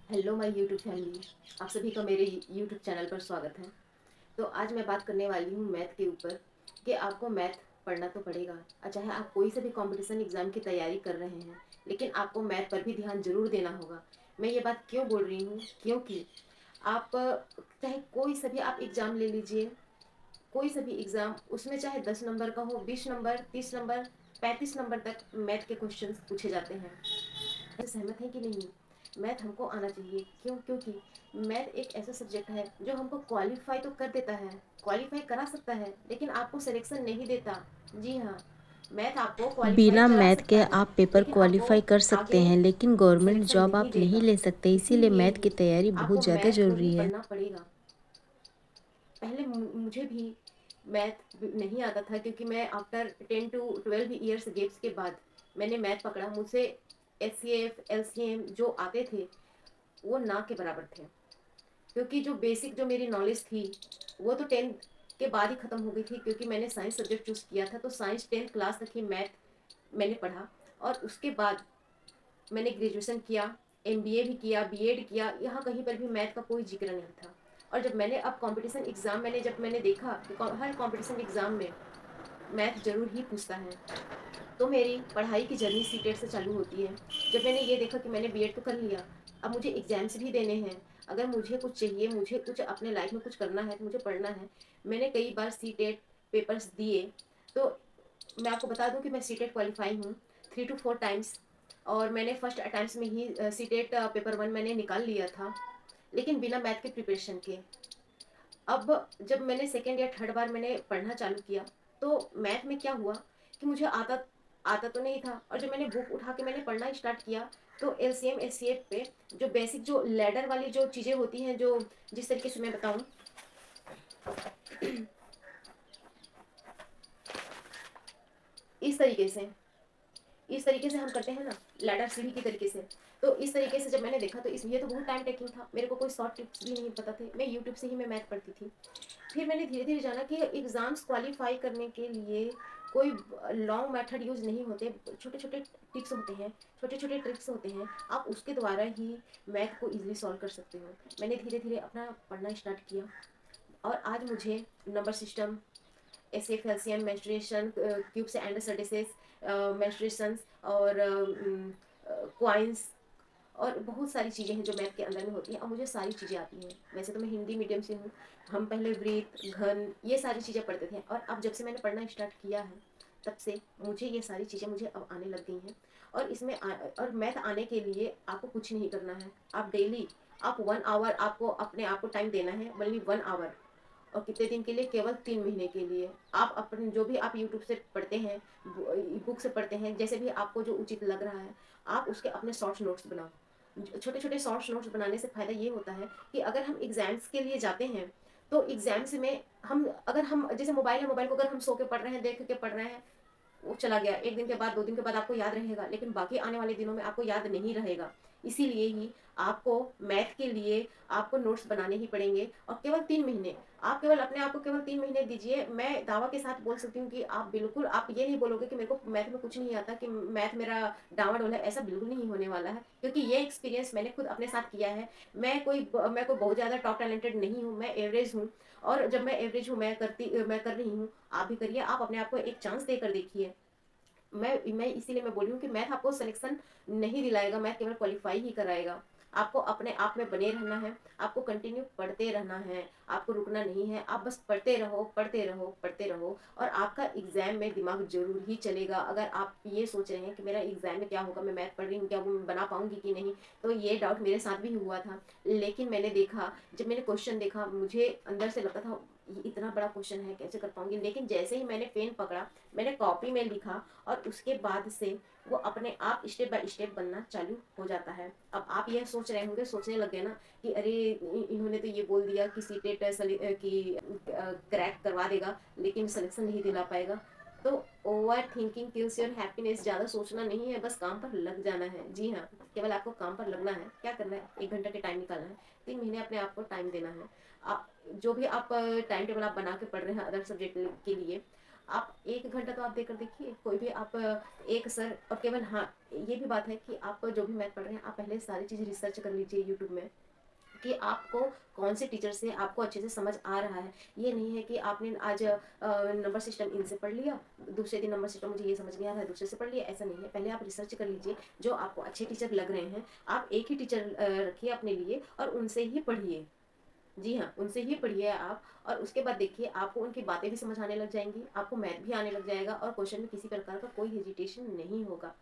Hello my YouTube family. आप सभी का मेरे यूट्यूब चैनल पर स्वागत है। तो आज मैं बात करने वाली हूँ मैथ के ऊपर कि आपको मैथ पढ़ना तो पड़ेगा। चाहे आप कोई से भी कंपटीशन एग्ज़ाम की तैयारी कर रहे हैं, लेकिन आपको मैथ पर भी ध्यान ज़रूर देना होगा। मैं ये बात क्यों बोल रही हूँ, क्योंकि आप चाहे कोई सा भी आप एग्ज़ाम ले लीजिए, कोई सा भी एग्ज़ाम, उसमें चाहे 10 नंबर का हो, 20 नंबर, 30 नंबर, 35 नंबर तक मैथ के क्वेश्चन पूछे जाते हैं। सहमत है कि नहीं? मैथ हमको आना चाहिए। क्यों? क्योंकि मैथ एक ऐसा सब्जेक्ट है जो हमको क्वालिफाई तो कर देता है, क्वालिफाई करा सकता है, लेकिन आपको सिलेक्शन नहीं देता। जी हाँ, मैथ आपको क्वालिफाई बिना करा मैथ के सकता है, आप पेपर लेकिन आपको क्वालिफाई कर सकते आगे हैं, लेकिन गवर्नमेंट सिलेक्शन जॉब नहीं आप नहीं देगा। ले सकते। इसीलिए इसीलिए मैथ की ही तैयारी बहुत आपको ज़्यादा मैथ को ही ज़रूरी है। पढ़ना पड़ेगा। पहले मुझे भी मैथ नहीं आता था, क्योंकि मैं आफ्टर 10 to 12 ईयर्स गैप्स के बाद मैंने मैथ पकड़ा। मुझसे एचसीएफ एलसीएम जो आते थे वो ना के बराबर थे, क्योंकि जो बेसिक जो मेरी नॉलेज थी वो तो 10th के बाद ही ख़त्म हो गई थी, क्योंकि मैंने साइंस सब्जेक्ट चूज़ किया था। तो साइंस 10th क्लास तक ही मैथ मैंने पढ़ा, और उसके बाद मैंने ग्रेजुएशन किया, एमबीए भी किया, बीएड किया। यहाँ कहीं पर भी मैथ का कोई जिक्र नहीं था। और जब मैंने अब कंपटीशन एग्ज़ाम जब मैंने देखा कि हर कंपटीशन एग्ज़ाम में मैथ ज़रूर ही पूछता है, तो मेरी पढ़ाई की जर्नी सीटेट से चालू होती है। जब मैंने ये देखा कि मैंने बीएड तो कर लिया, अब मुझे एग्जाम्स भी देने हैं, अगर मुझे कुछ चाहिए, मुझे कुछ अपने लाइफ में कुछ करना है तो मुझे पढ़ना है। मैंने कई बार सीटेट पेपर्स दिए। तो मैं आपको बता दूं कि मैं सीटेट क्वालिफाई हूँ 3 to 4 टाइम्स, और मैंने फर्स्ट अटैम्प्ट में ही सीटेट पेपर 1 मैंने निकाल लिया था, लेकिन बिना मैथ के प्रिपरेशन के। अब जब मैंने सेकेंड या थर्ड बार मैंने पढ़ना चालू किया, तो मैथ में क्या हुआ कि मुझे आता आता तो नहीं था। और जब मैंने बुक उठा के मैंने पढ़ना स्टार्ट किया, तो एलसीएम एचसीएफ पे जो बेसिक जो लैडर वाली जो चीज़ें होती हैं, जो जिस तरीके से मैं बताऊं, इस तरीके से इस तरीके से हम करते हैं ना, लैडर सीढ़ी की तरीके से। तो इस तरीके से जब मैंने देखा, तो इस ये तो बहुत टाइम टेकिंग था, मेरे को कोई शॉर्ट टिप्स भी नहीं पता थे, मैं यूट्यूब से ही मैं मैथ पढ़ती थी। फिर मैंने धीरे धीरे जाना कि एग्ज़ाम्स क्वालिफाई करने के लिए कोई लॉन्ग मेथड यूज़ नहीं होते, छोटे छोटे टिप्स होते हैं, छोटे छोटे ट्रिक्स होते हैं, आप उसके द्वारा ही मैथ को इजीली सॉल्व कर सकते हो। मैंने धीरे धीरे अपना पढ़ना स्टार्ट किया, और आज मुझे नंबर सिस्टम, एस एफ एल्सियम, मेंस्ट्रुएशन, क्यूब्स एंड सर्डिसेस, मेंस्ट्रुएशंस, और क्वाइंस, और बहुत सारी चीज़ें हैं जो मैथ के अंदर में होती हैं, और मुझे सारी चीज़ें आती हैं। वैसे तो मैं हिंदी मीडियम से हूँ, हम पहले वृत्त घन ये सारी चीज़ें पढ़ते थे, और अब जब से मैंने पढ़ना स्टार्ट किया है, तब से मुझे ये सारी चीज़ें मुझे अब आने लग गई हैं। और और मैथ आने के लिए आपको कुछ नहीं करना है। आप डेली आप 1 आवर आपको अपने आप को टाइम देना है, बल्कि 1 आवर। और कितने दिन के लिए? केवल 3 महीने के लिए। आप अपने जो भी आप यूट्यूब से पढ़ते हैं, बुक से पढ़ते हैं, जैसे भी आपको जो उचित लग रहा है, आप उसके अपने शॉर्ट्स नोट्स बनाओ। छोटे छोटे शॉर्ट्स नोट्स बनाने से फ़ायदा ये होता है कि अगर हम एग्जाम्स के लिए जाते हैं, तो एग्जाम्स में हम, अगर हम जैसे मोबाइल है, मोबाइल को अगर हम सो के पढ़ रहे हैं, देख के पढ़ रहे हैं, वो चला गया, एक दिन के बाद, 2 दिन के बाद आपको याद रहेगा, लेकिन बाकी आने वाले दिनों में आपको याद नहीं रहेगा। इसीलिए ही आपको मैथ के लिए आपको नोट्स बनाने ही पड़ेंगे, और केवल 3 महीने। आप केवल अपने आप को केवल 3 महीने दीजिए। मैं दावा के साथ बोल सकती हूँ कि आप बिल्कुल, आप ये नहीं बोलोगे कि मेरे को मैथ में कुछ नहीं आता, कि मैथ मेरा डावाडोल है, ऐसा बिल्कुल नहीं होने वाला है, क्योंकि ये एक्सपीरियंस मैंने खुद अपने साथ किया है। मैं कोई बहुत ज़्यादा टॉप टैलेंटेड नहीं हूँ, मैं एवरेज हूँ। और जब मैं एवरेज हूँ, मैं कर रही हूँ, आप भी करिए, आप अपने आप को एक चांस देकर देखिए। मैं इसीलिए मैं बोली हूँ कि मैथ आपको सिलेक्शन नहीं दिलाएगा, मैथ केवल क्वालिफाई ही कराएगा। आपको अपने आप में बने रहना है, आपको कंटिन्यू पढ़ते रहना है, आपको रुकना नहीं है। आप बस पढ़ते रहो, पढ़ते रहो, पढ़ते रहो, और आपका एग्जाम में दिमाग जरूर ही चलेगा। अगर आप ये सोच रहे हैं कि मेरा एग्जाम में क्या होगा, मैं मैथ पढ़ रही हूँ, क्या वो मैं बना पाऊंगी कि नहीं, तो ये डाउट मेरे साथ भी हुआ था। लेकिन मैंने देखा, जब मैंने क्वेश्चन देखा, मुझे अंदर से लगता था ये इतना बड़ा क्वेश्चन है, कैसे कर पाऊंगी। लेकिन जैसे ही मैंने पेन पकड़ा, मैंने कॉपी में लिखा, और उसके बाद से वो अपने आप स्टेप बाय स्टेप बनना चालू हो जाता है। अब आप यह सोच रहे होंगे, सोचने लगे ना कि अरे इन्होंने तो ये बोल दिया कि सीटेट की क्रैक करवा देगा, लेकिन सिलेक्शन नहीं दिला पाएगा। तो over thinking kills your happiness. ज़्यादा सोचना नहीं है, बस काम पर लग जाना है। जी हाँ, केवल आपको काम पर लगना है। क्या करना है? 1 घंटा के टाइम निकालना है, 3 महीने अपने आप को टाइम देना है। जो भी आप टाइम टेबल आप बना के पढ़ रहे हैं अदर सब्जेक्ट के लिए, आप 1 घंटा तो आप देकर देखिए, कोई भी आप एक सर, और केवल हाँ, ये भी बात है कि आप जो भी मैथ पढ़ रहे हैं, आप पहले सारी चीज़ रिसर्च कर लीजिए यूट्यूब में कि आपको कौन से टीचर से आपको अच्छे से समझ आ रहा है। ये नहीं है कि आपने आज नंबर सिस्टम इनसे पढ़ लिया, दूसरे दिन नंबर सिस्टम मुझे ये समझ नहीं आ रहा है, दूसरे से पढ़ लिया, ऐसा नहीं है। पहले आप रिसर्च कर लीजिए, जो आपको अच्छे टीचर लग रहे हैं, आप एक ही टीचर रखिए अपने लिए और उनसे ही पढ़िए। जी हाँ, उनसे ही पढ़िए आप, और उसके बाद देखिए आपको उनकी बातें भी समझ आने लग जाएँगी, आपको मैथ भी आने लग जाएगा और क्वेश्चन में किसी प्रकार का कोई हेजिटेशन नहीं होगा।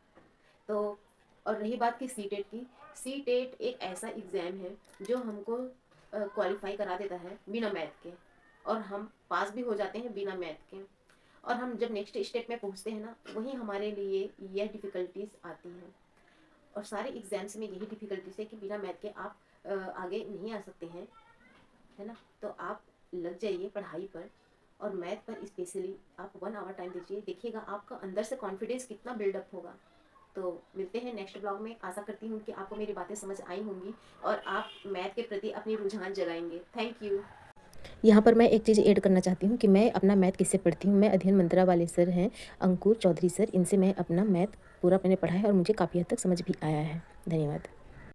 तो और रही बात की सीटेट की, सीटेट एक ऐसा एग्ज़ाम है जो हमको क्वालिफ़ाई करा देता है बिना मैथ के, और हम पास भी हो जाते हैं बिना मैथ के। और हम जब नेक्स्ट स्टेप में पहुँचते हैं ना, वहीं हमारे लिए यह डिफ़िकल्टीज़ आती हैं। और सारे एग्ज़ाम्स में यही डिफ़िकल्टीज़ है कि बिना मैथ के आप आगे नहीं आ सकते हैं, है ना? तो आप लग जाइए पढ़ाई पर, और मैथ पर स्पेशली आप 1 आवर टाइम दीजिए, देखिएगा आपका अंदर से कॉन्फिडेंस कितना बिल्डअप होगा। तो मिलते हैं नेक्स्ट ब्लॉग में। आशा करती हूँ कि आपको मेरी बातें समझ आई होंगी और आप मैथ के प्रति अपनी रुझान जगाएंगे। Thank you. यहाँ पर मैं एक चीज़ ऐड करना चाहती हूँ कि मैं अपना मैथ किससे पढ़ती हूँ। मैं अध्ययन मंत्रा वाले सर हैं, अंकुर चौधरी सर, इनसे मैं अपना मैथ पूरा मैंने पढ़ा है और मुझे काफ़ी हद तक समझ भी आया है। धन्यवाद।